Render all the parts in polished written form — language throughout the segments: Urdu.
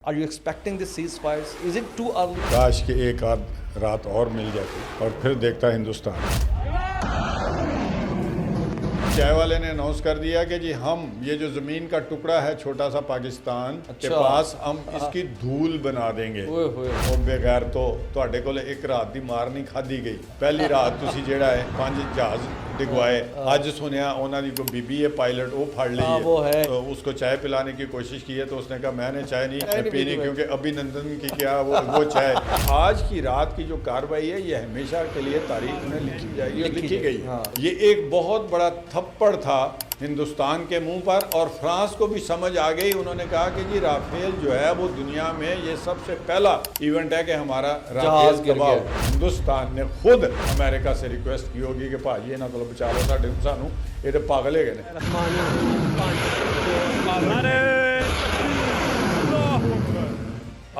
Are you expecting the ceasefires? Is it too early? کاش کہ ایک آدھ رات اور مل جاتی اور پھر دیکھتا ہندوستان۔ چائے والے نے اناؤنس کر دیا کہ جی ہم یہ جو زمین کا ٹکڑا ہے چھوٹا سا پاکستان کے پاس ہم اس کی دھول بنا دیں گے۔ وہ بغیر تو کول ایک رات دی مار نہیں کھادی گئی۔ پہلی رات تسی جیڑا ہے 5 جہاز ڈگوائے، اج سنیا انہوں نے کوئی بی ہے پائلٹ وہ پھڑ لی ہے، اس کو چائے پلانے کی کوشش کی ہے تو اس نے کہا میں نے چائے نہیں پینی کیونکہ ابھی نندن کی کیا وہ چائے۔ آج کی رات کی جو کارروائی ہے یہ ہمیشہ کے لیے تاریخ میں لکھی جائے گی، لکھی گئی۔ یہ ایک بہت بڑا تھپڑ تھا ہندوستان کے منہ پر، اور فرانس کو بھی سمجھ آ گئی۔ انہوں نے کہا کہ جی رافیل جو ہے وہ دنیا میں یہ سب سے پہلا ایونٹ ہے کہ ہمارا رافیل تباہ۔ ہندوستان نے خود امریکہ سے ریکویسٹ کی ہوگی کہ بھائی انہاں کو بچا لو سانو، یہ تو پاگل ہے گئے۔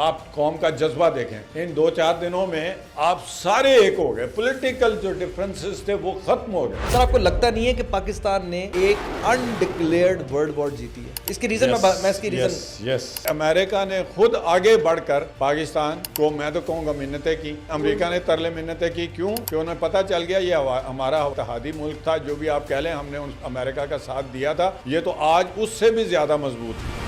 آپ قوم کا جذبہ دیکھیں، ان 2-4 دنوں میں آپ سارے ایک ہو گئے، پولیٹیکل جو ڈیفرنسز تھے وہ ختم ہو گئے۔ سر آپ کو لگتا نہیں ہے کہ پاکستان نے ایک انڈکلیئرڈ ورلڈ وار جیتی ہے؟ اس کی ریزن میں اس کی ریزن یس امریکہ نے خود آگے بڑھ کر پاکستان کو میں تو کہوں گا منتیں کی، امریکہ نے ترلے منتیں کی۔ کیوں کہ انہیں پتہ چل گیا یہ ہمارا اتحادی ملک تھا، جو بھی آپ کہہ لیں ہم نے امریکہ کا ساتھ دیا تھا، یہ تو آج اس سے بھی زیادہ مضبوط ہے۔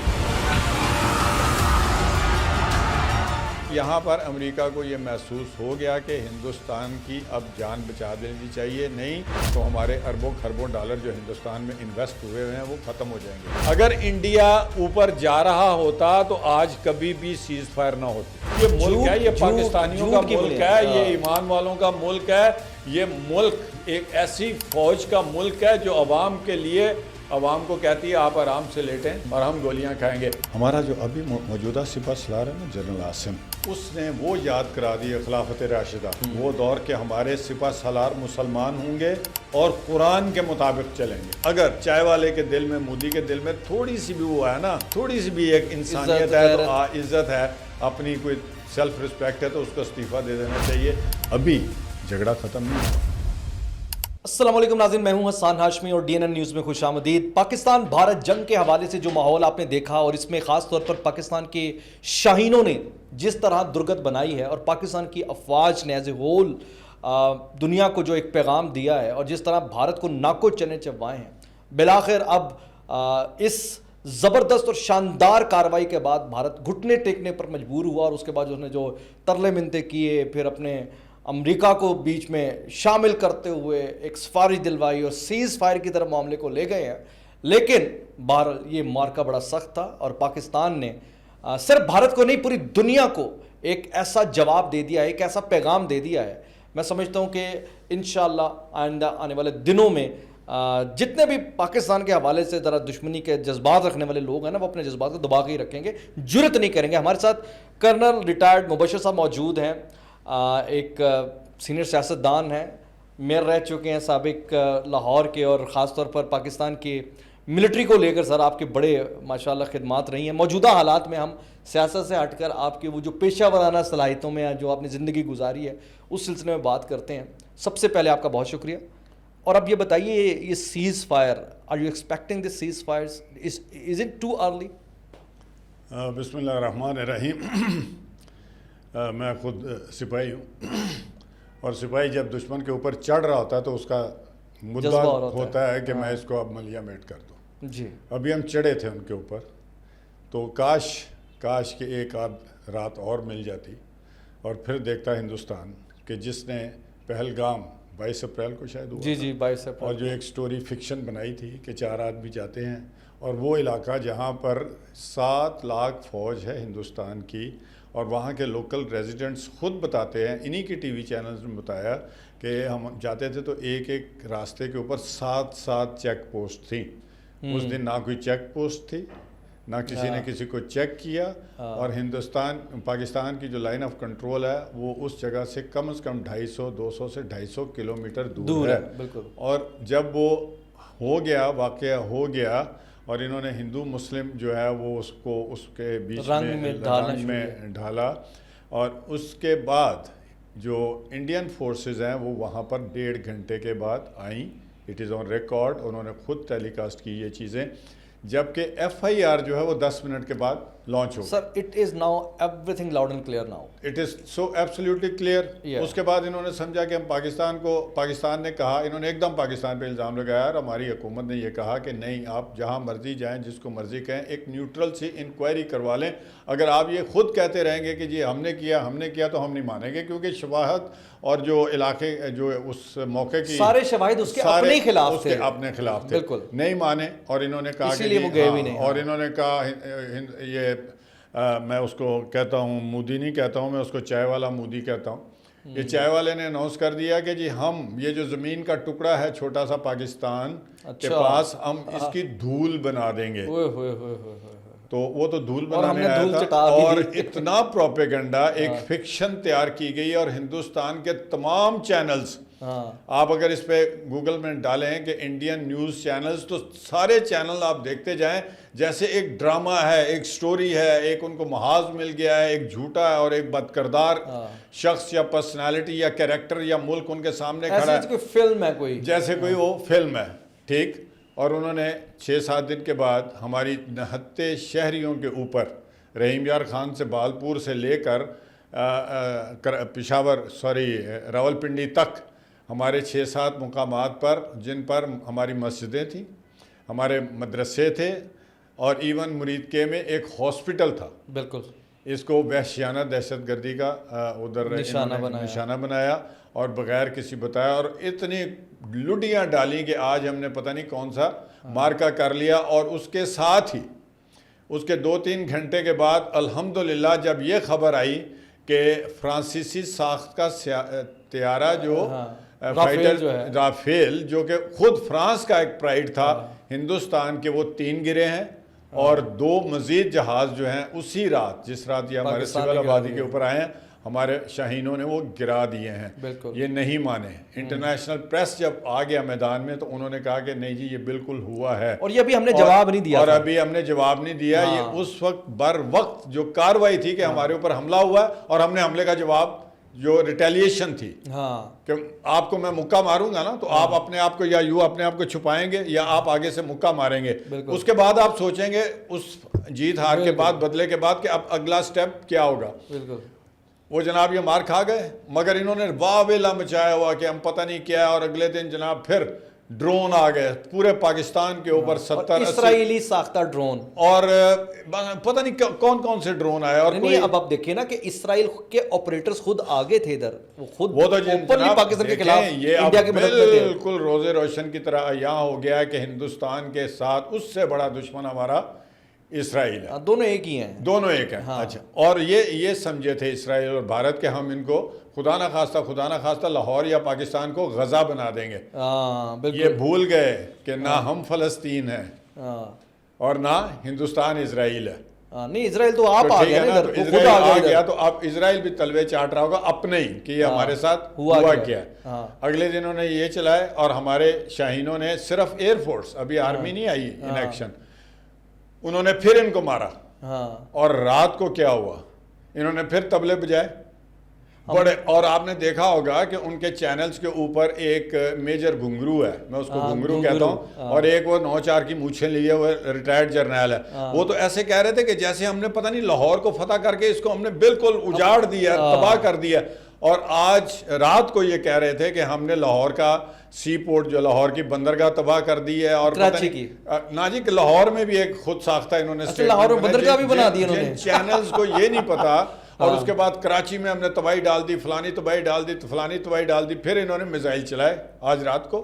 یہاں پر امریکہ کو یہ محسوس ہو گیا کہ ہندوستان کی اب جان بچا دینی چاہیے، نہیں تو ہمارے اربوں خربوں ڈالر جو ہندوستان میں انویسٹ ہوئے ہیں وہ ختم ہو جائیں گے۔ اگر انڈیا اوپر جا رہا ہوتا تو آج کبھی بھی سیز فائر نہ ہوتی۔ یہ ملک ہے، یہ پاکستانیوں کا ملک ہے، یہ ایمان والوں کا ملک ہے، یہ ملک ایک ایسی فوج کا ملک ہے جو عوام کے لیے عوام کو کہتی ہے آپ آرام سے لیٹیں اور ہم گولیاں کھائیں گے۔ ہمارا جو ابھی موجودہ سپہ سالار ہے نا جنرل عاصم، اس نے وہ یاد کرا دی خلافت راشدہ، وہ دور کے ہمارے سپہ سالار مسلمان ہوں گے اور قرآن کے مطابق چلیں گے۔ اگر چائے والے کے دل میں، مودی کے دل میں تھوڑی سی بھی وہ ہے نا، تھوڑی سی بھی ایک انسانیت ہے، عزت ہے، اپنی کوئی سیلف رسپیکٹ ہے تو اس کو استعفیٰ دے دینا چاہیے۔ ابھی جھگڑا ختم نہیں ہوا۔ السلام علیکم ناظرین، میں ہوں حسان ہاشمی اور ڈی این این نیوز میں خوش آمدید۔ پاکستان بھارت جنگ کے حوالے سے جو ماحول آپ نے دیکھا، اور اس میں خاص طور پر پاکستان کے شاہینوں نے جس طرح درگت بنائی ہے، اور پاکستان کی افواج نے ایز اے ہول دنیا کو جو ایک پیغام دیا ہے، اور جس طرح بھارت کو ناکو چنے چبوائے ہیں، بالآخر اب اس زبردست اور شاندار کارروائی کے بعد بھارت گھٹنے ٹیکنے پر مجبور ہوا، اور اس کے بعد اس نے جو ترلے منتیں کیے، پھر اپنے امریکہ کو بیچ میں شامل کرتے ہوئے ایک سفارش دلوائی اور سیز فائر کی طرف معاملے کو لے گئے ہیں۔ لیکن یہ مارکا بڑا سخت تھا، اور پاکستان نے صرف بھارت کو نہیں پوری دنیا کو ایک ایسا جواب دے دیا ہے، ایک ایسا پیغام دے دیا ہے۔ میں سمجھتا ہوں کہ انشاءاللہ آئندہ آنے والے دنوں میں جتنے بھی پاکستان کے حوالے سے ذرا دشمنی کے جذبات رکھنے والے لوگ ہیں نا، وہ اپنے جذبات کو دبا کے ہی رکھیں گے، جرت نہیں کریں گے۔ ہمارے ساتھ کرنل ریٹائرڈ مبشر صاحب موجود ہیں، ایک سینئر سیاستدان ہیں، میئر رہ چکے ہیں سابق لاہور کے، اور خاص طور پر پاکستان کی ملٹری کو لے کر سر آپ کے بڑے ماشاءاللہ خدمات رہی ہیں۔ موجودہ حالات میں ہم سیاست سے ہٹ کر آپ کے وہ جو پیشہ ورانہ صلاحیتوں میں جو آپ نے زندگی گزاری ہے اس سلسلے میں بات کرتے ہیں۔ سب سے پہلے آپ کا بہت شکریہ، اور اب یہ بتائیے یہ ceasefire, are you expecting this ceasefires, is it too early? بسم اللہ الرحمن الرحیم۔ میں خود سپاہی ہوں، اور سپاہی جب دشمن کے اوپر چڑھ رہا ہوتا ہے تو اس کا مدعا ہوتا ہے کہ میں اس کو اب ملیا میٹ کر دوں۔ جی ابھی ہم چڑھے تھے ان کے اوپر، تو کاش کہ ایک آدھ رات اور مل جاتی اور پھر دیکھتا ہندوستان کہ جس نے پہلگام 22 اپریل کو شاید ہوا، جی 22 اپریل، اور جو ایک سٹوری فکشن بنائی تھی کہ 4 آدمی جاتے ہیں، اور وہ علاقہ جہاں پر 7 لاکھ فوج ہے ہندوستان کی، اور وہاں کے لوکل ریزیڈنٹس خود بتاتے ہیں، انہی کی ٹی وی چینلز نے بتایا کہ ہم جاتے تھے تو ایک راستے کے اوپر 7 چیک پوسٹ تھیں۔ اس دن نہ کوئی چیک پوسٹ تھی، نہ کسی نے کسی کو چیک کیا، اور پاکستان کی جو لائن آف کنٹرول ہے وہ اس جگہ سے کم از کم 200 سے 250 کلومیٹر دور ہے۔ اور جب وہ ہو گیا، واقعہ ہو گیا، اور انہوں نے ہندو مسلم جو ہے وہ اس کو اس کے بیچ میں رنگ میں ڈھالا، اور اس کے بعد جو انڈین فورسز ہیں وہ وہاں پر 1.5 گھنٹے کے بعد آئیں۔ اٹ از آن ریکارڈ، انہوں نے خود ٹیلی کاسٹ کی یہ چیزیں، جبکہ ایف آئی آر جو ہے وہ 10 منٹ کے بعد لانچ ہوگا. Sir it is now everything loud and clear now. It is so absolutely clear. اس کے بعد انہوں نے سمجھا کہ ہم پاکستان نے کہا, انہوں نے ایک دم پاکستان پہ الزام لگایا اور ہماری حکومت نے یہ کہا کہ نہیں, آپ جہاں مرضی جائیں, جس کو مرضی کہیں, ایک نیوٹرل سی انکوائری کروا لیں. اگر آپ یہ خود کہتے رہیں گے کہ جی ہم نے کیا تو ہم نہیں مانیں گے, کیونکہ شواہد اور جو علاقے جو اس موقع کی سارے شواہد اس کے اپنے خلاف تھے, اپنے خلاف تھے, بالکل نہیں مانے. اور انہوں نے کہا کہ اور انہوں نے کہا یہ میں اس کو کہتا ہوں مودی نہیں کہتا ہوں, میں اس کو چائے والا مودی کہتا ہوں. یہ چائے والے نے اناؤنس کر دیا کہ جی ہم یہ جو زمین کا ٹکڑا ہے چھوٹا سا پاکستان کے پاس, ہم اس کی دھول بنا دیں گے. تو وہ تو دھول بنانے آیا تھا, اور اتنا پروپیگنڈا, ایک فکشن تیار کی گئی. اور ہندوستان کے تمام چینلز, آپ اگر اس پہ گوگل میں ڈالیں کہ انڈین نیوز چینلز, تو سارے چینل آپ دیکھتے جائیں جیسے ایک ڈرامہ ہے, ایک سٹوری ہے, ایک ان کو محاذ مل گیا ہے, ایک جھوٹا ہے اور ایک بدکردار شخص یا پرسنالٹی یا کیریکٹر یا ملک ان کے سامنے کھڑا ہے, کوئی فلم ہے, کوئی جیسے کوئی وہ فلم ہے. ٹھیک. اور انہوں نے 6-7 دن کے بعد ہماری نہتے شہریوں کے اوپر, رحیم یار خان سے بالپور سے لے کر پشاور راولپنڈی تک ہمارے 6-7 مقامات پر, جن پر ہماری مسجدیں تھیں, ہمارے مدرسے تھے, اور ایون مرید کے میں ایک ہاسپٹل تھا. بالکل. اس کو وحشیانہ دہشت گردی کا ادھر نشانہ بنایا اور بغیر کسی بتایا, اور اتنی لڈیاں ڈالی کہ آج ہم نے پتہ نہیں کون سا مارکا کر لیا. اور اس کے ساتھ ہی اس کے 2-3 گھنٹے کے بعد الحمدللہ جب یہ خبر آئی کہ فرانسیسی ساخت کا طیارہ جو فائٹر رافیل, جو کہ خود فرانس کا ایک پرائیڈ تھا ہندوستان کے, وہ 3 گرے ہیں, اور 2 مزید جہاز جو ہیں اسی رات, جس رات یہ ہمارے سول آبادی کے اوپر آئے ہیں, ہمارے شاہینوں نے وہ گرا دیے ہیں. یہ نہیں مانے. انٹرنیشنل پریس جب آ گیا میدان میں تو انہوں نے کہا کہ نہیں جی یہ بالکل ہوا ہے, اور یہ ابھی ہم نے جواب نہیں دیا, اور ابھی ہم نے جواب نہیں دیا. یہ اس وقت بر وقت جو کاروائی تھی کہ ہمارے اوپر حملہ ہوا ہے, اور ہم نے حملے کا جواب جو ریٹیلیشن تھی کہ آپ کو میں مکہ ماروں گا نا, تو آپ اپنے آپ کو یا اپنے آپ کو چھپائیں گے یا آپ آگے سے مکہ ماریں گے. اس کے بعد آپ سوچیں گے اس جیت ہار کے بعد, بدلے کے بعد, کہ اب اگلا سٹیپ کیا ہوگا. وہ جناب یہ مار کھا گئے, مگر انہوں نے واویلا مچایا ہوا کہ ہم پتہ نہیں کیا, اور اگلے دن جناب پھر ڈرون آ گئے پورے پاکستان کے اوپر, 70 اسرائیلی ساختہ ڈرون, اور پتہ نہیں کون سے ڈرون آئے. اور اب آپ دیکھیں نا کہ اسرائیل کے آپریٹرز خود آگے تھے ادھر, وہ تو پاکستان کے خلاف انڈیا کے بالکل روزے روشن کی طرح یہاں ہو گیا ہے کہ ہندوستان کے ساتھ اس سے بڑا دشمن ہمارا اسرائیل ہے. دونوں ایک ہی ہیں, دونوں ایک ہیں. اچھا, اور یہ سمجھے تھے اسرائیل اور بھارت کہ ہم ان کو خدا نہ خواستہ لاہور یا پاکستان کو غزہ بنا دیں گے. یہ بھول گئے کہ نہ ہم فلسطین ہیں اور نہ ہندوستان اسرائیل ہے. نہیں, اسرائیل تو آپ آ گیا, تو اب اسرائیل بھی تلوے چاٹ رہا ہوگا اپنے ہی کہ یہ ہمارے ساتھ ہوا کیا. اگلے دن انہوں نے یہ چلائے, اور ہمارے شاہینوں نے صرف ایئر فورس, ابھی آرمی نہیں آئی ان ایکشن, انہوں نے پھر ان کو مارا. اور رات کو کیا ہوا, انہوں نے پھر طبلے بجائے بڑے. اور آپ نے دیکھا ہوگا کہ ان کے چینلز کے اوپر ایک میجر گھنگرو ہے, میں اس کو گھنگرو کہتا ہوں, اور ایک وہ 9-4 کی مونچھیں لیے ہوئے ریٹائرڈ جرنیل ہے. وہ تو ایسے کہہ رہے تھے کہ جیسے ہم نے پتہ نہیں لاہور کو فتح کر کے اس کو ہم نے بالکل اجاڑ دیا, تباہ کر دیا. اور آج رات کو یہ کہہ رہے تھے کہ ہم نے لاہور کا سی پورٹ, جو لاہور کی بندرگاہ تباہ کر دی ہے. اور کراچی کی نا جی, لاہور میں بھی ایک خود ساختہ انہوں نے لاہور میں بندرگاہ بھی بنا دی انہوں نے. چینلز کو یہ نہیں پتا. اور اس کے بعد کراچی میں ہم نے تباہی ڈال دی, فلانی تباہی ڈال دی, فلانی تباہی ڈال دی. پھر انہوں نے میزائل چلائے آج رات کو.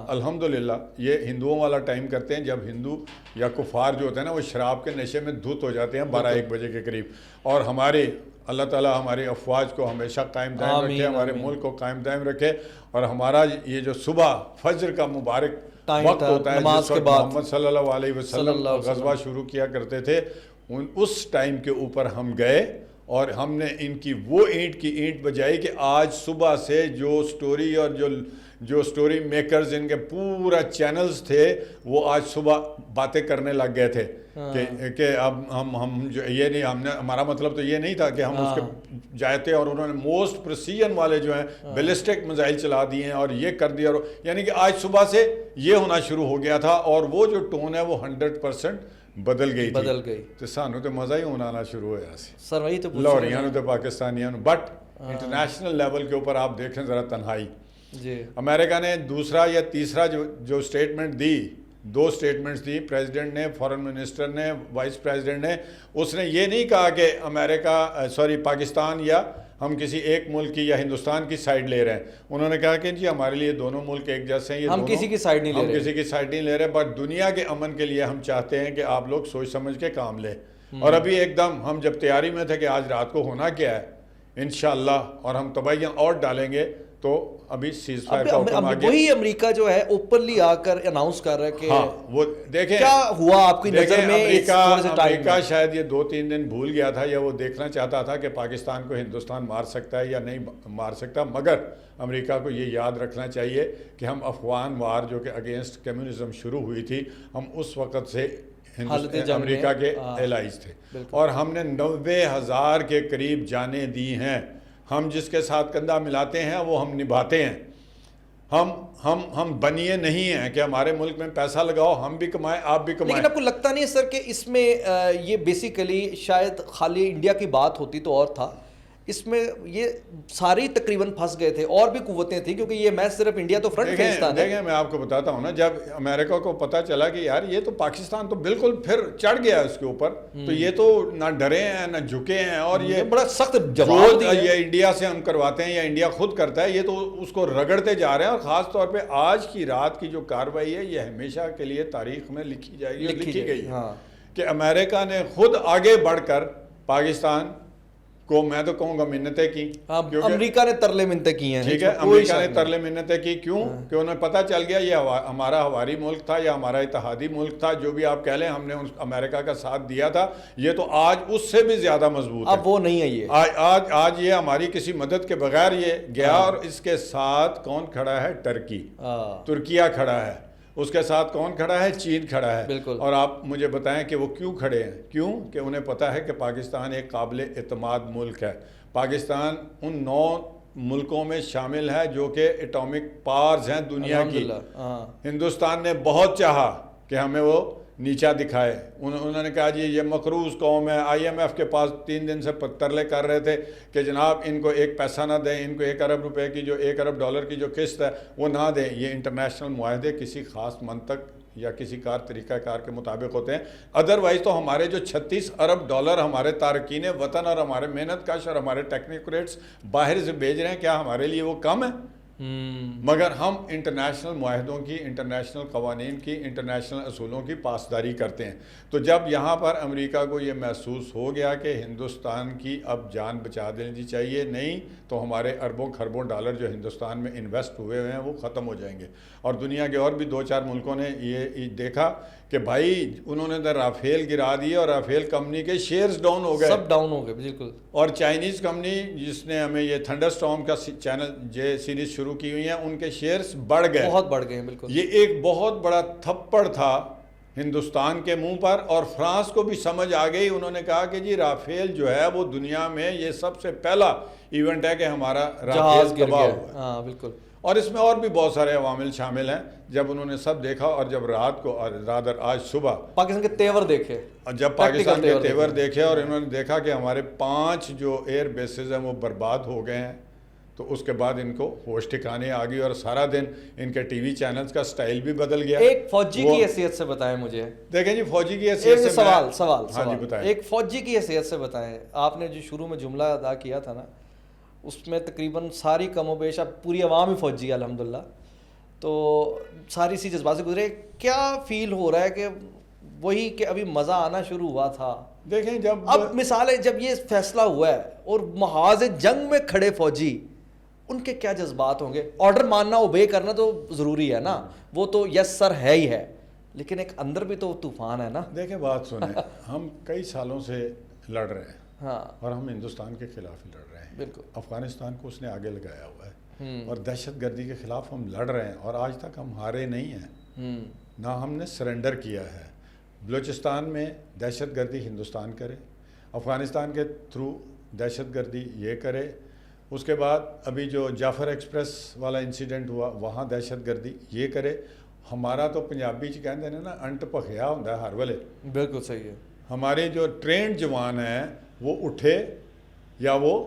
الحمدللہ یہ ہندوؤں والا ٹائم کرتے ہیں جب ہندو یا کفار جو ہوتے ہیں نا وہ شراب کے نشے میں دھت ہو جاتے ہیں 12-1 بجے کے قریب. اور ہمارے اللہ تعالیٰ ہماری افواج کو ہمیشہ قائم دائم رکھے, ہمارے ملک کو قائم دائم رکھے. اور ہمارا یہ جو صبح فجر کا مبارک وقت ہوتا ہے جس وقت محمد صلی اللہ علیہ وسلم غزوہ شروع کیا کرتے تھے, اس ٹائم کے اوپر ہم گئے اور ہم نے ان کی وہ اینٹ کی اینٹ بجائی کہ آج صبح سے جو سٹوری اور جو سٹوری میکرز ان کے پورا چینلز تھے وہ آج صبح باتیں کرنے لگ گئے تھے کہ اب ہم جو یہ نہیں, ہم نے ہمارا مطلب تو یہ نہیں تھا کہ ہم اس کے جاتے, اور انہوں نے موسٹ پریسیجن والے جو ہیں بیلسٹک میزائل چلا دیے ہیں اور یہ کر دیا. یعنی کہ آج صبح سے یہ ہونا شروع ہو گیا تھا, اور وہ جو ٹون ہے وہ 100% بدل گئی بدل گئی تو سانو تو مزہ ہی ہونا آنا شروع ہوا سی سر وہی تو لاہوریاں تو پاکستانیاں بٹ انٹرنیشنل لیول کے اوپر آپ دیکھیں ذرا تنہائی جی امریکہ نے دوسرا یا تیسرا جو statement the 2 statements the president نے فارن منسٹر نے وائس پریزیڈنٹ نے اس نے یہ نہیں کہا کہ پاکستان یا ہم کسی ایک ملک کی یا ہندوستان کی سائڈ لے رہے ہیں انہوں نے کہا کہ جی ہمارے لیے دونوں ملک ایک جیسے ہیں ہم کسی کی سائڈ نہیں لے رہے بٹ دنیا کے امن کے لیے ہم چاہتے ہیں کہ آپ لوگ سوچ سمجھ کے کام لیں اور ابھی ایک دم ہم جب تیاری میں تھے کہ آج رات کو ہونا کیا ہے انشاءاللہ اور ہم تباہیاں اور ڈالیں گے تو ابھی سیز فائر کا حکم آ گیا وہی امریکہ جو ہے اوپنلی آ کر اناؤنس کر رہا ہے کہ ہاں وہ دیکھیں کیا ہوا آپ کی نظر میں امریکہ شاید یہ 2-3 دن بھول گیا تھا یا وہ دیکھنا چاہتا تھا کہ پاکستان کو ہندوستان مار سکتا ہے یا نہیں مار سکتا مگر امریکہ کو یہ یاد رکھنا چاہیے کہ ہم افغان وار جو کہ اگینسٹ کمیونزم شروع ہوئی تھی ہم اس وقت سے امریکہ کے الائز تھے اور ہم نے 90,000 کے قریب جانیں دی ہیں ہم جس کے ساتھ کندھا ملاتے ہیں وہ ہم نبھاتے ہیں ہم بنیے نہیں ہیں کہ ہمارے ملک میں پیسہ لگاؤ ہم بھی کمائیں آپ بھی کمائیں لیکن آپ کو لگتا نہیں سر کہ اس میں یہ بیسیکلی شاید خالی انڈیا کی بات ہوتی تو اور تھا اس میں یہ ساری تقریباً پھنس گئے تھے اور بھی قوتیں تھیں کیونکہ یہ میچ صرف انڈیا تو فرنٹ فیس تھا دیکھیں میں آپ کو بتاتا ہوں نا جب امریکہ کو پتا چلا کہ یار یہ تو پاکستان تو بالکل پھر چڑھ گیا اس کے اوپر تو یہ تو نہ ڈرے ہیں نہ جھکے ہیں اور یہ بڑا سخت جواب یہ انڈیا سے ہم کرواتے ہیں یا انڈیا خود کرتا ہے یہ تو اس کو رگڑتے جا رہے ہیں اور خاص طور پہ آج کی رات کی جو کارروائی ہے یہ ہمیشہ کے لیے تاریخ میں لکھی جائے گی لکھی گئی ہے کہ امریکہ نے خود آگے بڑھ کر پاکستان کو میں تو کہوں گا منتیں کی امریکہ نے ترلے منتیں کی ہیں ٹھیک ہے امریکہ نے ترلے منتیں کی کیوں کہ انہیں پتہ چل گیا یہ ہمارا ہواری ملک تھا یا ہمارا اتحادی ملک تھا جو بھی آپ کہہ لیں ہم نے امریکہ کا ساتھ دیا تھا یہ تو آج اس سے بھی زیادہ مضبوط ہے اب وہ نہیں ہے یہ آج یہ ہماری کسی مدد کے بغیر یہ گیا اور اس کے ساتھ کون کھڑا ہے ترکیہ کھڑا ہے اس کے ساتھ کون کھڑا ہے چین کھڑا ہے اور آپ مجھے بتائیں کہ وہ کیوں کھڑے ہیں کیوں کہ انہیں پتا ہے کہ پاکستان ایک قابل اعتماد ملک ہے پاکستان ان 9 ملکوں میں شامل ہے جو کہ ایٹامک پاورز ہیں دنیا کی ہندوستان نے بہت چاہا کہ ہمیں وہ نیچا دکھائے انہوں نے کہا جی یہ مقروض قوم ہے IMF کے پاس 3 دن سے ترلے کر رہے تھے کہ جناب ان کو ایک پیسہ نہ دیں ان کو 1 ارب روپے کی جو 1 ارب ڈالر کی جو قسط ہے وہ نہ دیں یہ انٹرنیشنل معاہدے کسی خاص منطق یا کسی طریقہ کار کے مطابق ہوتے ہیں ادروائز تو ہمارے جو 36 ارب ڈالر ہمارے تارکین وطن اور ہمارے محنت کش اور ہمارے ٹیکنیکریٹس باہر سے بھیج رہے ہیں کیا ہمارے لیے وہ کم ہے مگر ہم انٹرنیشنل معاہدوں کی انٹرنیشنل قوانین کی انٹرنیشنل اصولوں کی پاسداری کرتے ہیں تو جب یہاں پر امریکہ کو یہ محسوس ہو گیا کہ ہندوستان کی اب جان بچا دینی چاہیے نہیں تو ہمارے اربوں خربوں ڈالر جو ہندوستان میں انویسٹ ہوئے ہیں وہ ختم ہو جائیں گے اور دنیا کے اور بھی 2-4 ملکوں نے یہ دیکھا کہ بھائی انہوں نے رافیل گرا دیے اور رافیل کمپنی کے شیئرز ڈاؤن ہو گئے سب ڈاؤن ہو گئے بالکل اور چائنیز کمپنی جس نے ہمیں یہ تھنڈر اسٹارم کا چینل سیریز شروع کی ہوئی ہیں ان کے شیئرز بڑھ گئے بہت بڑھ گئے بالکل یہ ایک بہت بڑا تھپڑ تھا ہندوستان کے منہ پر اور فرانس کو بھی سمجھ آ گئی انہوں نے کہا کہ جی رافیل جو ہے وہ دنیا میں یہ سب سے پہلا ایونٹ ہے کہ ہمارا رافیل تباہ ہوا ہے بالکل اور اس میں اور بھی بہت سارے عوامل شامل ہیں جب انہوں نے سب دیکھا اور جب رات کو اور رادر آج صبح پاکستان کے تیور دیکھے جب پاکستان کے تیور دیکھے اور انہوں نے دیکھا کہ ہمارے 5 جو ایئر بیسز ہیں وہ برباد ہو گئے ہیں تو اس کے بعد ان کو ہوش ٹھکانے آ گئی اور سارا دن ان کے ٹی وی چینلز کا سٹائل بھی بدل گیا ایک فوجی کی حیثیت سے بتائیں مجھے دیکھیں جی فوجی کی حیثیت سے سوال ہاں جی بتائیں ایک فوجی کی حیثیت سے بتائیں آپ نے جو شروع میں جملہ ادا کیا تھا نا اس میں تقریباً ساری کم و بیش اب پوری عوام ہی فوجی ہے الحمدللہ تو ساری سی جذبات سے گزرے کیا فیل ہو رہا ہے کہ وہی کہ ابھی مزہ آنا شروع ہوا تھا دیکھیں جب اب مثال ہے جب یہ فیصلہ ہوا ہے اور محاذ جنگ میں کھڑے فوجی ان کے کیا جذبات ہوں گے آرڈر ماننا اوبے کرنا تو ضروری ہے نا وہ تو یس سر ہے ہی ہے لیکن ایک اندر بھی تو طوفان ہے نا دیکھیں بات سنیں ہم کئی سالوں سے لڑ رہے ہیں ہاں اور ہم ہندوستان کے خلاف ہی لڑ رہے ہیں بالکل افغانستان کو اس نے آگے لگایا ہوا ہے اور دہشت گردی کے خلاف ہم لڑ رہے ہیں اور آج تک ہم ہارے نہیں ہیں نہ ہم نے سرنڈر کیا ہے بلوچستان میں دہشت گردی ہندوستان کرے افغانستان کے تھرو دہشت گردی یہ کرے اس کے بعد ابھی جو جعفر ایکسپریس والا انسیڈنٹ ہوا وہاں دہشت گردی یہ کرے ہمارا تو پنجابی چ کہندے نے نا انٹ پخیا ہوندا ہے ہر ویلے. بالکل صحیح ہے. ہمارے جو ٹرینڈ جوان ہیں وہ اٹھے یا وہ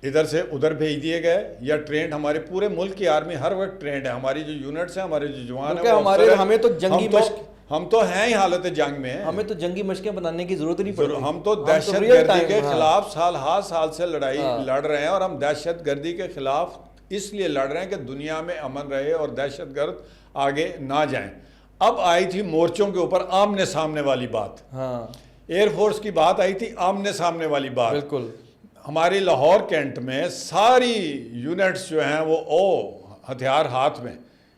ادھر سے ادھر بھیج دیے گئے, یا ٹرینڈ ہمارے پورے ملک کی آرمی ہر وقت ٹرینڈ ہے. ہماری جو یونٹس ہیں, ہمارے جو جوان ہیں, ہمیں تو جنگی مشق, ہم تو ہیں ہی حالت جنگ میں ہیں, ہمیں تو جنگی مشقیں بنانے کی ضرورت نہیں پڑتی. ہم تو دہشت گردی کے خلاف سال سے لڑائی لڑ رہے ہیں, اور ہم دہشت گردی کے خلاف اس لیے لڑ رہے ہیں کہ دنیا میں امن رہے اور دہشت گرد آگے نہ جائیں. اب آئی تھی مورچوں کے اوپر آمنے سامنے والی بات, ایئر فورس کی بات آئی تھی, آمنے سامنے والی بات. بالکل. ہماری لاہور کینٹ میں ساری یونٹس جو ہیں وہ ہتھیار ہاتھ میں.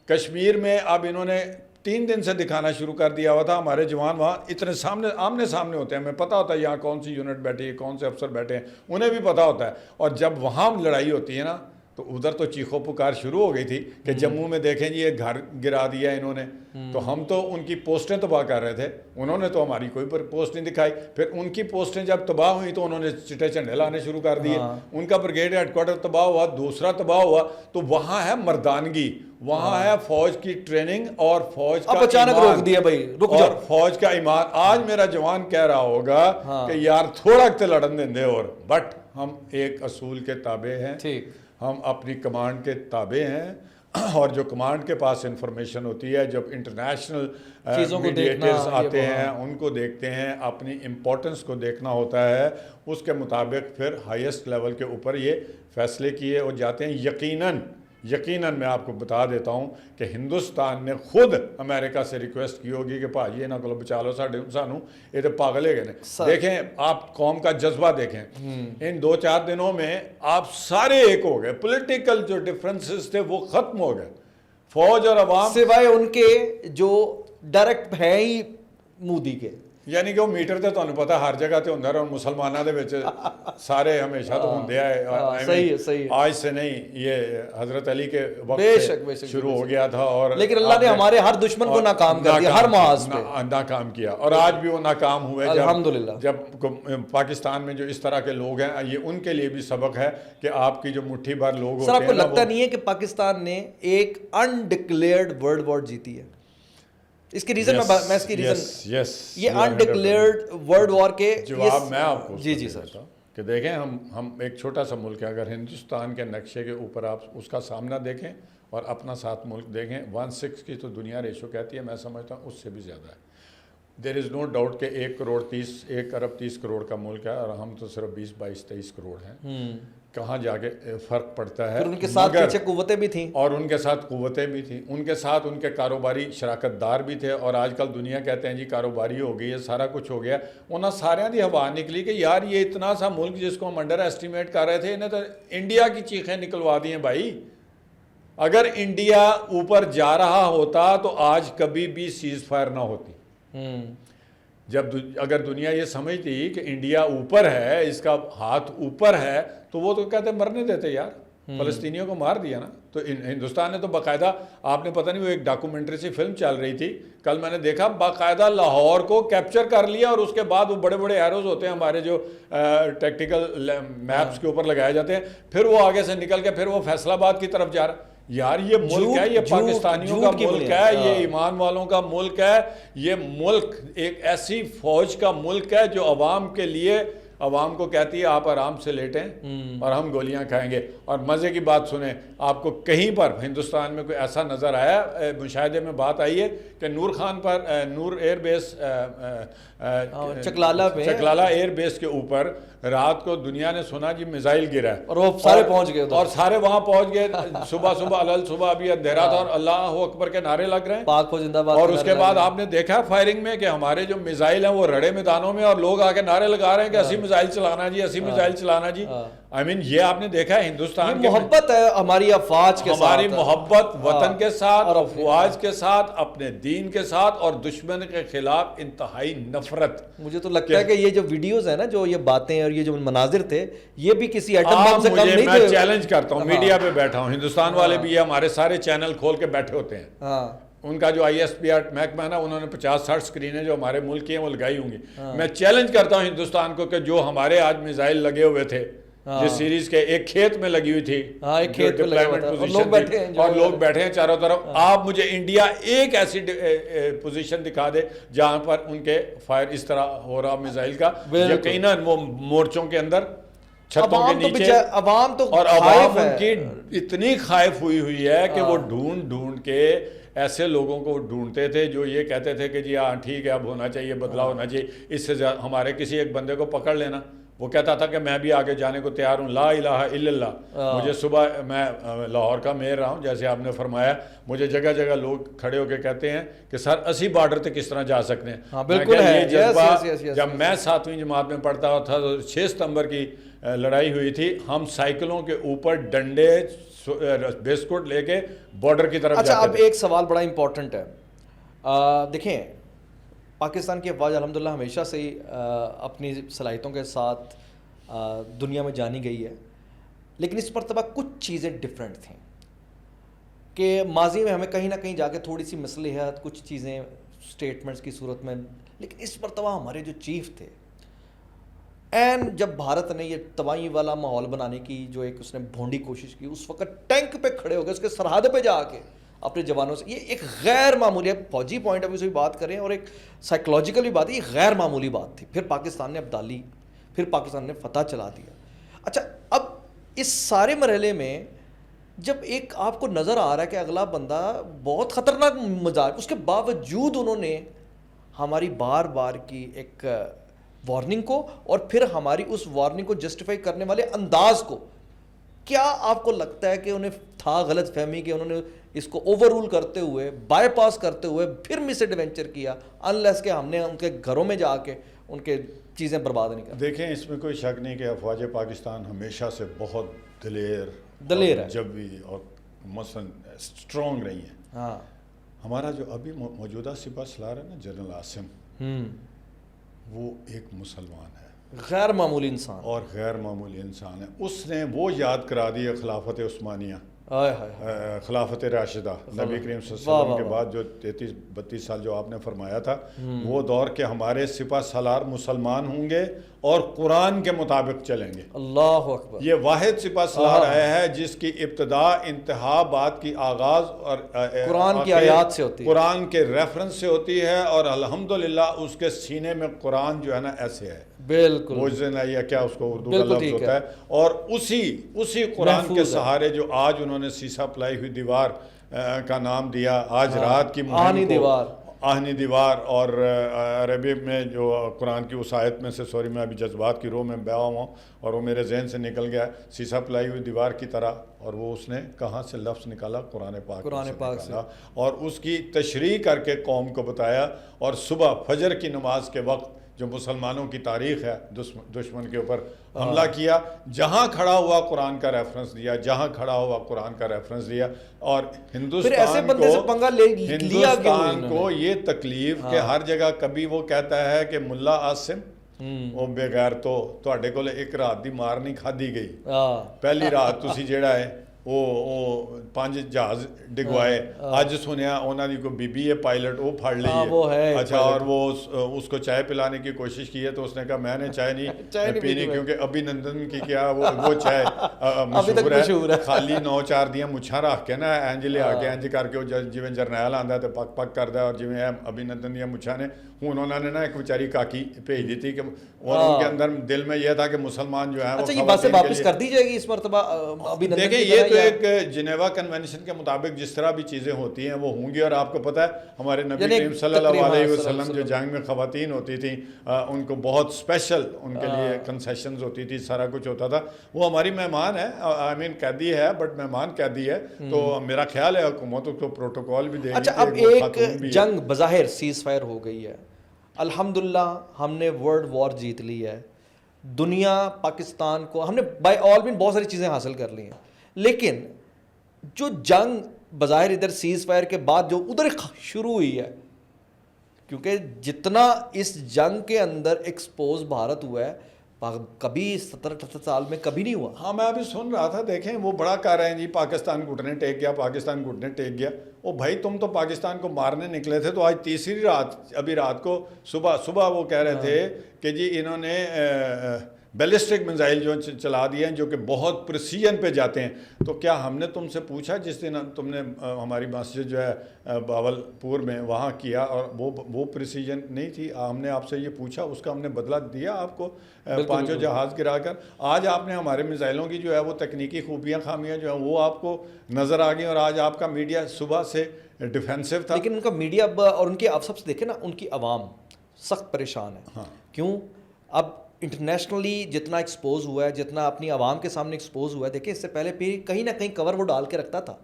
کشمیر میں اب انہوں نے 3 دن سے دکھانا شروع کر دیا ہوا تھا. ہمارے جوان وہاں اتنے آمنے سامنے ہوتے ہیں, ہمیں پتہ ہوتا ہے یہاں کون سی یونٹ بیٹھی ہے, کون سے افسر بیٹھے ہیں, انہیں بھی پتہ ہوتا ہے. اور جب وہاں لڑائی ہوتی ہے نا تو ادھر تو چیخو پکار شروع ہو گئی تھی کہ جموں میں دیکھیں جی یہ گھر گرا دیا انہوں نے, تو ہم تو ان کی پوسٹیں تباہ کر رہے تھے, انہوں نے تو ہماری کوئی پوسٹ نہیں دکھائی. پھر ان کی پوسٹیں جب تباہ ہوئی تو انہوں نے چٹے جھنڈے لانے شروع کر دیے. ان کا بریگیڈ ہیڈ کوارٹر تباہ ہوا, دوسرا تباہ ہوا. تو وہاں ہے مردانگی, وہاں ہے فوج کی ٹریننگ اور فوج کا اچانک روک دیا بھائی, رک جاؤ, فوج کا ایمان. آج میرا جوان کہہ رہا ہوگا کہ یار تھوڑا تے لڑن دیں دے, اور بٹ ہم ایک اصول کے تابع ہیں, ہم اپنی کمانڈ کے تابع ہیں, اور جو کمانڈ کے پاس انفارمیشن ہوتی ہے, جب انٹرنیشنل میڈیٹرز آتے ہیں ان کو دیکھتے ہیں, اپنی امپورٹنس کو دیکھنا ہوتا ہے, اس کے مطابق پھر ہائیسٹ لیول کے اوپر یہ فیصلے کیے اور جاتے ہیں. یقیناً میں آپ کو بتا دیتا ہوں کہ ہندوستان نے خود امریکہ سے ریکویسٹ کی ہوگی کہ بھائی یہ نہ کو بچا لو سانو, یہ تو پاگل ہے گئے. دیکھیں آپ قوم کا جذبہ دیکھیں, ان 2-4 دنوں میں آپ سارے ایک ہو گئے, پولیٹیکل جو ڈفرینسز تھے وہ ختم ہو گئے. فوج اور عوام سوائے ان کے جو ڈائریکٹ ہیں ہی مودی کے, یعنی کہ وہ میٹر تے تانوں پتہ ہر جگہ تے ہوندا, اور مسلماناں دے وچ سارے ہمیشہ تو ہوندے آئے. صحیح آج سے نہیں, یہ حضرت علی کے وقت سے شروع ہو گیا تھا, اور لیکن اللہ نے ہمارے ہر دشمن کو ناکام کر دیا, ہر محاذ پہ ناکام کیا, اور آج بھی وہ ناکام ہوئے. الحمدللہ. جب پاکستان میں جو اس طرح کے لوگ ہیں, یہ ان کے لیے بھی سبق ہے کہ آپ کی جو مٹھی بھر لوگ ہوتے ہیں. سر آپ کو لگتا نہیں ہے کہ پاکستان نے ایک انڈکلیئرڈ ورلڈ وار جیتی ہے؟ اس کی ریزن میں اس کی ریزن یہ انڈکلیئرڈ ورلڈ وار کے جواب میں آپ کو جی سر کہ دیکھیں ہم ایک چھوٹا سا ملک ہے, اگر ہندوستان کے نقشے کے اوپر آپ اس کا سامنا دیکھیں اور اپنا ساتھ ملک دیکھیں, 1:6 کی تو دنیا ریشو کہتی ہے, میں سمجھتا ہوں اس سے بھی زیادہ ہے. دیر از نو ڈاؤٹ کہ 1 ارب 30 کروڑ کا ملک ہے, اور ہم تو صرف 20-22-23 کروڑ ہیں. کہاں جا کے فرق پڑتا ہے. ان کے ساتھ پیچھے قوتیں بھی تھیں, اور ان کے ساتھ قوتیں بھی تھیں, ان کے ساتھ ان کے کاروباری شراکت دار بھی تھے. اور آج کل دنیا کہتے ہیں جی کاروباری ہو گئی ہے, سارا کچھ ہو گیا. انہاں سارے دی ہوا نکلی کہ یار یہ اتنا سا ملک جس کو ہم انڈر ایسٹیمیٹ کر رہے تھے, انہیں تو انڈیا کی چیخیں نکلوا دی ہیں بھائی. اگر انڈیا اوپر جا رہا ہوتا تو آج کبھی بھی سیز فائر نہ ہوتی. اگر دنیا یہ سمجھتی کہ انڈیا اوپر ہے, اس کا ہاتھ اوپر ہے, تو وہ تو کہتے مرنے دیتے یار, فلسطینیوں کو مار دیا نا. تو ہندوستان نے تو باقاعدہ, آپ نے پتہ نہیں وہ ایک ڈاکومنٹری سی فلم چل رہی تھی کل میں نے دیکھا, باقاعدہ لاہور کو کیپچر کر لیا, اور اس کے بعد وہ بڑے بڑے ایروز ہوتے ہیں ہمارے جو ٹیکٹیکل میپس کے اوپر لگائے جاتے ہیں, پھر وہ آگے سے نکل کے پھر وہ فیصل آباد کی طرف جا رہا. یار یہ ملک ہے, یہ پاکستانیوں کا ملک ہے, یہ ایمان والوں کا ملک ہے. یہ ملک ایک ایسی فوج کا ملک ہے جو عوام کے لیے, عوام کو کہتی ہے آپ آرام سے لیٹیں اور ہم گولیاں کھائیں گے. اور مزے کی بات سنیں, آپ کو کہیں پر ہندوستان میں کوئی ایسا نظر آیا, مشاہدے میں بات آئی ہے کہ نور خان پر, Nur air base Chaklala air base کے اوپر رات کو دنیا نے سنا جی میزائل گرا ہے, اور وہ سارے پہنچ گئے, اور سارے وہاں پہنچ گئے. صبح الل صبح ابھی اندھیرا تھا, اور اللہ اکبر کے نعرے لگ رہے ہیں, پاک فوج زندہ باد. اور اس کے بعد آپ نے دیکھا فائرنگ میں کہ ہمارے جو میزائل ہیں وہ رڑے میدانوں میں, اور لوگ آ کے نعرے لگا رہے ہیں کہ اسی میزائل چلانا جی, اسی میزائل چلانا جی. آئی مین یہ آپ نے دیکھا ہے ہندوستان کی محبت ہے ہماری افواج کے ساتھ, ہماری محبت وطن کے ساتھ اور افواج کے ساتھ, اپنے دین کے ساتھ, اور دشمن کے خلاف انتہائی نفرت. مجھے تو لگتا ہے کہ یہ جو ویڈیوز ہیں نا, جو یہ باتیں اور یہ جو مناظر تھے, یہ بھی کسی ایٹم بم سے کم نہیں تھے. میں چیلنج کرتا ہوں, میڈیا پہ بیٹھا ہوں, ہندوستان والے بھی, ہمارے سارے چینل کھول کے بیٹھے ہوتے ہیں. ان کا جو ISPR محکمہ ہے نا, انہوں نے 50-60 اسکرینیں جو ہمارے ملک کی ہیں وہ لگائی ہوں گی. میں چیلنج کرتا ہوں ہندوستان کو کہ جو ہمارے آج میزائل لگے ہوئے تھے, جس سیریز کے ایک کھیت میں لگی ہوئی تھی, ایک کھیت میں لگا ہوا تھا اور لوگ بیٹھے ہیں اور لوگ بیٹھے ہیں چاروں طرف. آپ مجھے انڈیا ایک ایسی پوزیشن دکھا دے جہاں پر ان کے فائر اس طرح ہو رہا میزائل کا, یقیناً وہ مورچوں کے اندر, چھتوں کے نیچے, عوام تو اور عوام ان کی اتنی خائف ہوئی ہے کہ وہ ڈھونڈ کے ایسے لوگوں کو ڈھونڈتے تھے جو یہ کہتے تھے کہ جی ہاں ٹھیک ہے اب ہونا چاہیے, بدلاؤ ہونا چاہیے, اس سے ہمارے کسی ایک بندے کو پکڑ لینا. وہ کہتا تھا کہ میں بھی آگے جانے کو تیار ہوں, لا الہ الا اللہ. مجھے صبح, میں لاہور کا میئر رہا ہوں جیسے آپ نے فرمایا, مجھے جگہ جگہ لوگ کھڑے ہو کے کہتے ہیں کہ سر اسی بارڈر تک کس طرح جا سکتے ہیں. بالکل ہے یہ جذبہ جب میں 7ویں جماعت میں پڑھتا تھا تو 6 ستمبر کی لڑائی ہوئی تھی, ہم سائیکلوں کے اوپر ڈنڈے بسکٹ لے کے بارڈر کی طرف جاتے تھے. اچھا اب ایک سوال بڑا امپورٹنٹ ہے. دیکھیں پاکستان کی افواج الحمدللہ ہمیشہ سے ہی اپنی صلاحیتوں کے ساتھ دنیا میں جانی گئی ہے, لیکن اس مرتبہ کچھ چیزیں ڈیفرنٹ تھیں کہ ماضی میں ہمیں کہیں نہ کہیں جا کے تھوڑی سی مصلحت, کچھ چیزیں اسٹیٹمنٹس کی صورت میں, لیکن اس مرتبہ ہمارے جو چیف تھے, اینڈ جب بھارت نے یہ تباہی والا ماحول بنانے کی جو ایک اس نے بھونڈی کوشش کی, اس وقت ٹینک پہ کھڑے ہو گئے, اس کے سرحد پہ جا کے اپنے جوانوں سے, یہ ایک غیر معمولی, فوجی پوائنٹ آف ویو سے بھی بات کریں اور ایک سائیکلوجیکل بھی بات ہے, یہ غیر معمولی بات تھی. پھر پاکستان نے ابدالی, پھر پاکستان نے فتح چلا دیا. اچھا اب اس سارے مرحلے میں جب ایک آپ کو نظر آ رہا ہے کہ اگلا بندہ بہت خطرناک مزاج, اس کے باوجود انہوں نے ہماری بار بار کی ایک وارننگ کو اور پھر ہماری اس وارننگ کو جسٹیفائی کرنے والے انداز کو, کیا آپ کو لگتا ہے کہ انہیں تھا غلط فہمی کہ انہوں نے اس کو اوور رول کرتے ہوئے, بائی پاس کرتے ہوئے پھر مس ایڈونچر کیا, انلیس کہ ہم نے ان کے گھروں میں جا کے ان کے چیزیں برباد نہیں کر. دیکھیں اس میں کوئی شک نہیں کہ افواج پاکستان ہمیشہ سے بہت دلیر ہے, جب بھی اور مثلاً اسٹرانگ رہی ہیں. ہاں ہمارا جو ابھی موجودہ سپہ سالار ہے نا جنرل عاصم, وہ ایک مسلمان ہے, غیر معمولی انسان, اور غیر معمولی انسان ہے. اس نے وہ یاد کرا دی ہے خلافت عثمانیہ, خلافت راشدہ, نبی کریم صلی اللہ علیہ وسلم کے بعد جو 33-32 سال جو آپ نے فرمایا تھا, وہ دور کے ہمارے سپہ سالار مسلمان ہوں گے اور قرآن کے مطابق چلیں گے. اللہ اکبر. یہ واحد سپہ سالار آیا ہے جس کی ابتدا انتہا بات کی آغاز اور قرآن کی آیات سے ہوتی ہے, قرآن کے ریفرنس سے ہوتی ہے, اور الحمدللہ اس کے سینے میں قرآن جو ہے نا ایسے ہے, بالکل موجزہ یا کیا اس کو اردو کا لفظ ہوتا ہے, اور اسی قرآن کے سہارے جو آج انہوں نے سیسا پلائی ہوئی دیوار کا نام دیا, آج رات کی آہنی دیوار, آہنی دیوار, اور عربی میں جو قرآن کی اس آیت میں سے, سوری میں ابھی جذبات کی روح میں بہا ہوا ہوں اور وہ میرے ذہن سے نکل گیا, سیسا پلائی ہوئی دیوار کی طرح, اور وہ اس نے کہاں سے لفظ نکالا, قرآن پاک سے, اور اس کی تشریح کر کے قوم کو بتایا. اور صبح فجر کی نماز کے وقت جو مسلمانوں کی تاریخ ہے, دشمن کے اوپر حملہ کیا, جہاں کھڑا ہوا قرآن کا ریفرنس دیا, جہاں کھڑا ہوا قرآن کا ریفرنس دیا. اور ہندوستان کو یہ تکلیف کہ ہر جگہ کبھی وہ کہتا ہے کہ ملا عاصم وہ بغیر تو تواڈے کول ایک رات دی مار نہیں کھادی گئی, پہلی رات تسی جیڑا ہے وہ 5 جہاز ڈگوائے, اج سنیا انہوں نے کوئی بی بی ہے پائلٹ, وہ پھڑ لی ہے. اچھا, اور وہ اس کو چائے پلانے کی کوشش کی ہے تو اس نے کہا میں نے چائے نہیں پینی, کیونکہ ابھی نندن کی کیا وہ چائے مشہور ہے, خالی 9-4 دیاں مچھاں رکھ کے نا انج لے آ کے انج کر کے جویں جرنیل آندا تو پک پک کردا, اور جویں ابھی نندن دیاں مچھاں نے ہوں انہوں نے نا ایک بیچاری کاکی بھیج دی تھی کہ, اور ان کے اندر دل میں یہ تھا کہ مسلمان جو ہیں. اچھا یہ باتیں واپس کر دی جائے گی اس مرتبہ ابھی نندن؟ دیکھیں یہ تو ایک جنیوا کنونشن کے مطابق جس طرح بھی چیزیں ہوتی ہیں وہ ہوں گی, اور آپ کو پتہ ہے ہمارے نبی کریم صلی اللہ علیہ وسلم جو جنگ میں خواتین ہوتی تھیں ان کو بہت اسپیشل ان کے لیے کنسیشنز ہوتی تھی, سارا کچھ ہوتا تھا. وہ ہماری مہمان ہے, آئی مین قیدی ہے بٹ مہمان قیدی ہے, تو میرا خیال ہے حکومت کو پروٹوکول بھی دے گی. اچھا اب ایک جنگ بظاہر سیز فائر ہو گئی ہے, الحمدللہ ہم نے ورلڈ وار جیت لی ہے, دنیا پاکستان کو ہم نے بائی آل مین بہت ساری چیزیں حاصل کر لی ہیں, لیکن جو جنگ بظاہر ادھر سیز فائر کے بعد جو ادھر شروع ہوئی ہے, کیونکہ جتنا اس جنگ کے اندر ایکسپوز بھارت ہوا ہے کبھی 70-78 سال میں کبھی نہیں ہوا. ہاں میں ابھی سن رہا تھا, دیکھیں وہ بڑا کہہ رہے ہیں جی پاکستان گھٹنے ٹیک گیا, پاکستان گھٹنے ٹیک گیا. او بھائی تم تو پاکستان کو مارنے نکلے تھے, تو آج تیسری رات, ابھی رات کو صبح وہ کہہ رہے تھے کہ جی انہوں نے بیلسٹک میزائل جو چلا دیے ہیں جو کہ بہت پریسیجن پہ جاتے ہیں. تو کیا ہم نے تم سے پوچھا جس دن تم نے ہماری مسجد جو ہے باول پور میں وہاں کیا اور وہ پریسیجن نہیں تھی, ہم نے آپ سے یہ پوچھا, اس کا ہم نے بدلہ دیا آپ کو پانچوں جہاز گرا کر. آج آپ نے ہمارے میزائلوں کی جو ہے وہ تکنیکی خوبیاں خامیاں جو ہیں وہ آپ کو نظر آ گئی, اور آج آپ کا میڈیا صبح سے ڈیفینسو تھا. لیکن ان کا میڈیا اب اور ان کے آپ سب سے دیکھیں نا, ان کی عوام سخت پریشان ہے. کیوں؟ اب انٹرنیشنلی جتنا ایکسپوز ہوا ہے, جتنا اپنی عوام کے سامنے ایکسپوز ہوا ہے, دیکھیں اس سے پہلے پھر کہیں نہ کہیں کور وہ ڈال کے رکھتا تھا.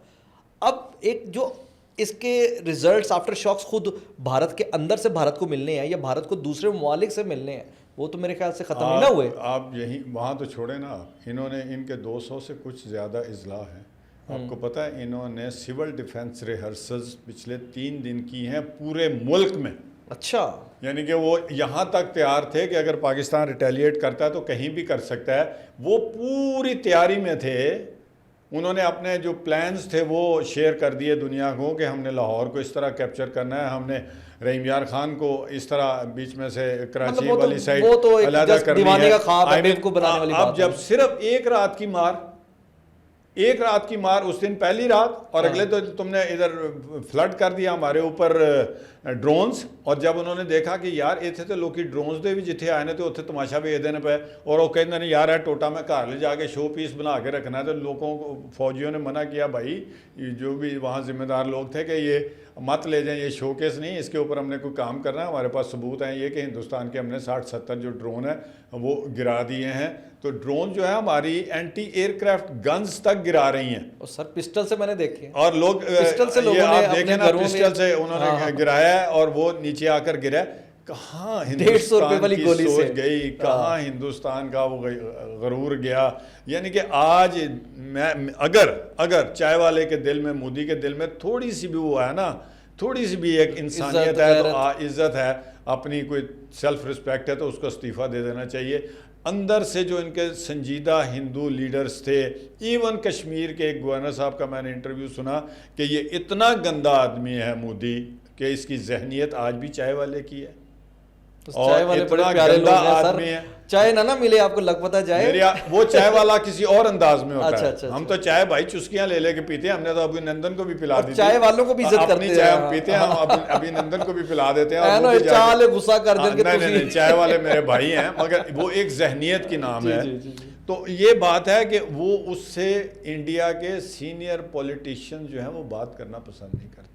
اب ایک جو اس کے ریزلٹس آفٹر شاکس خود بھارت کے اندر سے بھارت کو ملنے ہیں یا بھارت کو دوسرے ممالک سے ملنے ہیں, وہ تو میرے خیال سے ختم ہی نہ ہوئے. آپ یہی وہاں تو چھوڑیں نا, انہوں نے ان کے 200 سے کچھ زیادہ اضلاع ہیں. آپ کو پتہ ہے انہوں نے سول ڈیفنس ریہرسلز پچھلے 3 دن کی ہیں پورے ملک میں. اچھا, یعنی کہ وہ یہاں تک تیار تھے کہ اگر پاکستان ریٹیلیٹ کرتا ہے تو کہیں بھی کر سکتا ہے. وہ پوری تیاری میں تھے. انہوں نے اپنے جو پلانز تھے وہ شیئر کر دیے دنیا کو کہ ہم نے لاہور کو اس طرح کیپچر کرنا ہے, ہم نے رحیم یار خان کو اس طرح بیچ میں سے کراچی والی سائڈ علیحدہ کرنی ہے. اب جب صرف ایک رات کی مار اس دن پہلی رات, اور اگلے تو تم نے ادھر فلڈ کر دیا ہمارے اوپر ڈرونز, اور جب انہوں نے دیکھا کہ یار اتنے تو لوگ ڈرونز دے بھی جتنے آئے نے تو اتنے تماشا بھی دینے پہ, اور وہ کہتے ہیں یار ہے ٹوٹا میں گھر لے جا کے شو پیس بنا کے رکھنا ہے. تو لوگوں کو فوجیوں نے منع کیا, بھائی جو بھی وہاں ذمہ دار لوگ تھے کہ یہ مت لے جائیں, یہ شو کیس نہیں, اس کے اوپر ہم نے کوئی کام کرنا ہے. ہمارے پاس ثبوت ہیں یہ کہ ہندوستان کے ہم نے 60-70 جو ڈرون ہیں وہ گرا دیے ہیں. تو ڈرون جو ہے ہماری اینٹی ایئر کرافٹ گنز تک گرا رہی ہیں. اور سر پسٹل سے میں نے دیکھے, اور لوگ پسٹل سے لوگوں نے دیکھیں نا, پسٹل سے انہوں نے گرایا ہے اور وہ نیچے آ کر گرا. کہاں ہندوستان کی سوچ گئی, کہاں ہندوستان کا وہ غرور گیا. یعنی کہ آج میں اگر چائے والے کے دل میں, مودی کے دل میں تھوڑی سی بھی وہ ہے نا, تھوڑی سی بھی ایک انسانیت ہے, تو عزت ہے, اپنی کوئی سیلف رسپیکٹ ہے, تو اس کو استعفیٰ دے دینا چاہیے. اندر سے جو ان کے سنجیدہ ہندو لیڈرز تھے, ایون کشمیر کے ایک گورنر صاحب کا میں نے انٹرویو سنا کہ یہ اتنا گندا آدمی ہے مودی کہ اس کی ذہنیت آج بھی چائے والے کی ہے. چائے والے بڑے پیارے لوگ ہیں سر, چائے نہ ملے آپ کو لگ پتا جائے, وہ چائے والا کسی اور انداز میں ہوتا ہے. ہم تو چائے بھائی چسکیاں لے لے کے پیتے ہیں, ہم نے تو ابھی نندن کو بھی پلا دی, چائے والوں کو بھی عزت کرتے ہیں, چائے ہم پیتے ہیں, ہم ابھی نندن کو بھی پلا دیتے ہیں. نہیں, چائے والے میرے بھائی ہیں, مگر وہ ایک ذہنیت کی نام ہے. تو یہ بات ہے کہ وہ اس سے انڈیا کے سینئر پولیٹیشین جو ہیں وہ بات کرنا پسند نہیں کرتے.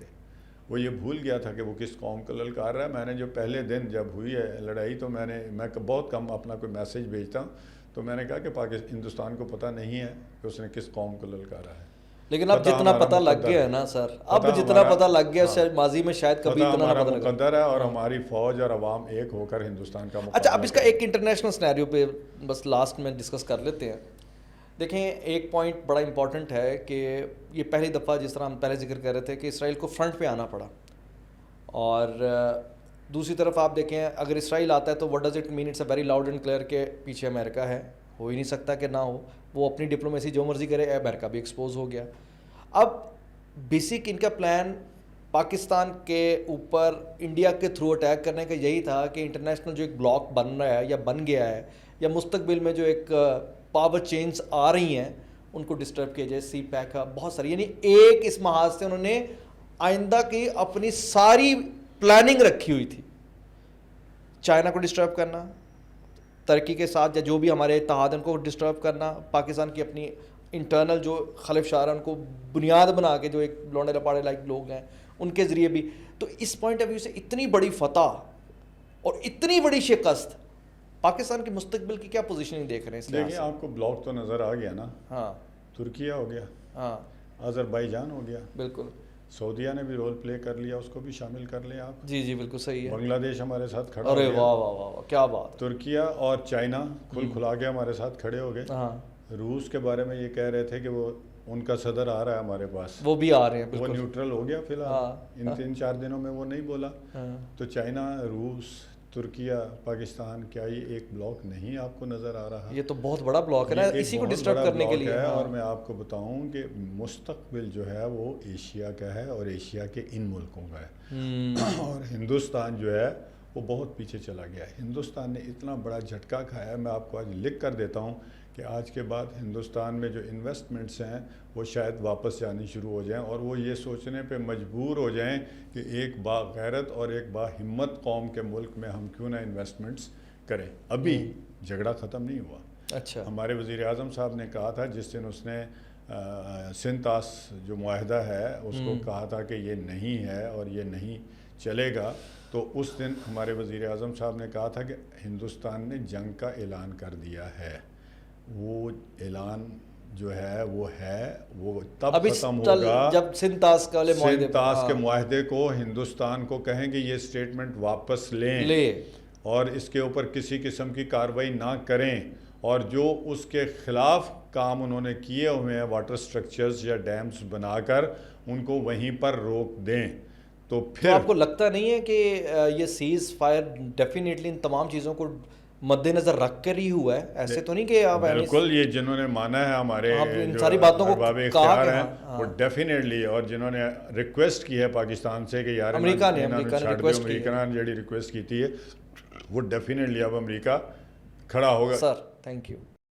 وہ یہ بھول گیا تھا کہ وہ کس قوم کو للکار رہا ہے. میں نے جو پہلے دن جب ہوئی ہے لڑائی, تو میں بہت کم اپنا کوئی میسیج بھیجتا ہوں, تو میں نے کہا کہ ہندوستان کو پتہ نہیں ہے کہ اس نے کس قوم کو للکارا ہے. لیکن اب جتنا پتہ لگ گیا ہے نا سر, اب جتنا پتہ لگ گیا, ماضی میں شاید کبھی اتنا نہ پتہ لگا. مقدر ہے, اور ہماری فوج اور عوام ایک ہو کر ہندوستان کا. اچھا, اب اس کا ایک انٹرنیشنل سینیریو پہ بس لاسٹ میں ڈسکس کر لیتے ہیں. دیکھیں, ایک پوائنٹ بڑا امپورٹنٹ ہے کہ یہ پہلی دفعہ, جس طرح ہم پہلے ذکر کر رہے تھے, کہ اسرائیل کو فرنٹ پہ آنا پڑا. اور دوسری طرف آپ دیکھیں, اگر اسرائیل آتا ہے تو what does it mean, it's a very loud and clear کہ پیچھے امریکہ ہے, ہو ہی نہیں سکتا کہ نہ ہو. وہ اپنی ڈپلومیسی جو مرضی کرے, امریکہ بھی ایکسپوز ہو گیا. اب بیسک ان کا پلان پاکستان کے اوپر انڈیا کے تھرو اٹیک کرنے کا یہی تھا کہ انٹرنیشنل جو ایک بلاک بن رہا ہے یا بن گیا ہے, یا مستقبل میں جو ایک پاور چینز آ رہی ہیں ان کو ڈسٹرب کیا جائے. سی پیک کا بہت ساری, یعنی ایک اس محاذ سے انہوں نے آئندہ کی اپنی ساری پلاننگ رکھی ہوئی تھی. چائنا کو ڈسٹرب کرنا, ترکی کے ساتھ یا جو بھی ہمارے اتحاد ان کو ڈسٹرب کرنا, پاکستان کی اپنی انٹرنل جو خلف شعرا ان کو بنیاد بنا کے, جو ایک لونڈے لپاڑے لائک لوگ ہیں ان کے ذریعے بھی. تو اس پوائنٹ آف ویو سے اتنی بڑی فتح اور اتنی بڑی شکست, پاکستان کے مستقبل کی کیا پوزیشننگ دیکھ رہے ہیں؟ دیکھیں, آپ کو بلاک تو نظر آ گیا نا. ہاں, ترکیہ ہو گیا, ہاں, آذربائیجان ہو گیا, بالکل. سعودیہ نے بھی رول پلے کر لیا, اس کو بھی شامل کر لیں آپ. جی جی بالکل صحیح ہے. بنگلہ دیش ہمارے ساتھ کھڑا ارے ہو گیا. واہ واہ واہ, کیا بات. ترکیہ اور چائنا کھلا کے ہمارے ساتھ کھڑے ہو گئے. ہاں, روس کے بارے میں یہ کہہ رہے تھے کہ وہ ان کا صدر آ رہا ہے ہمارے پاس, وہ بھی آ رہے ہیں, وہ نیوٹرل ہو گیا فی الحال. ان 3-4 دنوں میں وہ نہیں بولا. تو چائنا, روس, ترکیہ, پاکستان, کیا یہ ایک بلاک نہیں آپ کو نظر آ رہا؟ یہ تو بہت بڑا بلاک ہے نا, اسی کو ڈسٹرب کرنے کے لیے. اور میں آپ کو بتاؤں کہ مستقبل جو ہے وہ ایشیا کا ہے, اور ایشیا کے ان ملکوں کا ہے. اور ہندوستان جو ہے وہ بہت پیچھے چلا گیا ہے. ہندوستان نے اتنا بڑا جھٹکا کھایا ہے. میں آپ کو آج لکھ کر دیتا ہوں کہ آج کے بعد ہندوستان میں جو انویسٹمنٹس ہیں وہ شاید واپس جانی شروع ہو جائیں اور وہ یہ سوچنے پہ مجبور ہو جائیں کہ ایک باغیرت اور ایک باہمت قوم کے ملک میں ہم کیوں نہ انویسٹمنٹس کریں. ابھی جھگڑا ختم نہیں ہوا. اچھا. ہمارے وزیر اعظم صاحب نے کہا تھا جس دن اس نے سنتاس جو معاہدہ ہے اس کو کہا تھا کہ یہ نہیں ہے اور یہ نہیں چلے گا, تو اس دن ہمارے وزیر اعظم صاحب نے کہا تھا کہ ہندوستان نے جنگ کا اعلان کر دیا ہے. وہ اعلان جو ہے وہ تب ختم ہوگا جب سنتاس کے معاہدے کو ہندوستان کو کہیں کہ یہ سٹیٹمنٹ واپس لیں اور اس کے اوپر کسی قسم کی کارروائی نہ کریں, اور جو اس کے خلاف کام انہوں نے کیے ہوئے ہیں واٹر سٹرکچرز یا ڈیمز بنا کر ان کو وہیں پر روک دیں. تو پھر آپ کو لگتا نہیں ہے کہ یہ سیز فائر ڈیفینیٹلی ان تمام چیزوں کو مد نظر رکھ کر ہی ہوا ہے؟ ایسے تو نہیں کہ آپ بالکل یہ جنہوں نے مانا ہے ہمارے ساری باتوں کو اختیار ہیں وہ ڈیفینیٹلی, اور جنہوں نے ریکویسٹ کی ہے پاکستان سے کہ یار امریکہ نے ریکویسٹ کی تھی ہے وہ ڈیفینیٹلی اب امریکہ کھڑا ہوگا. Sir thank you.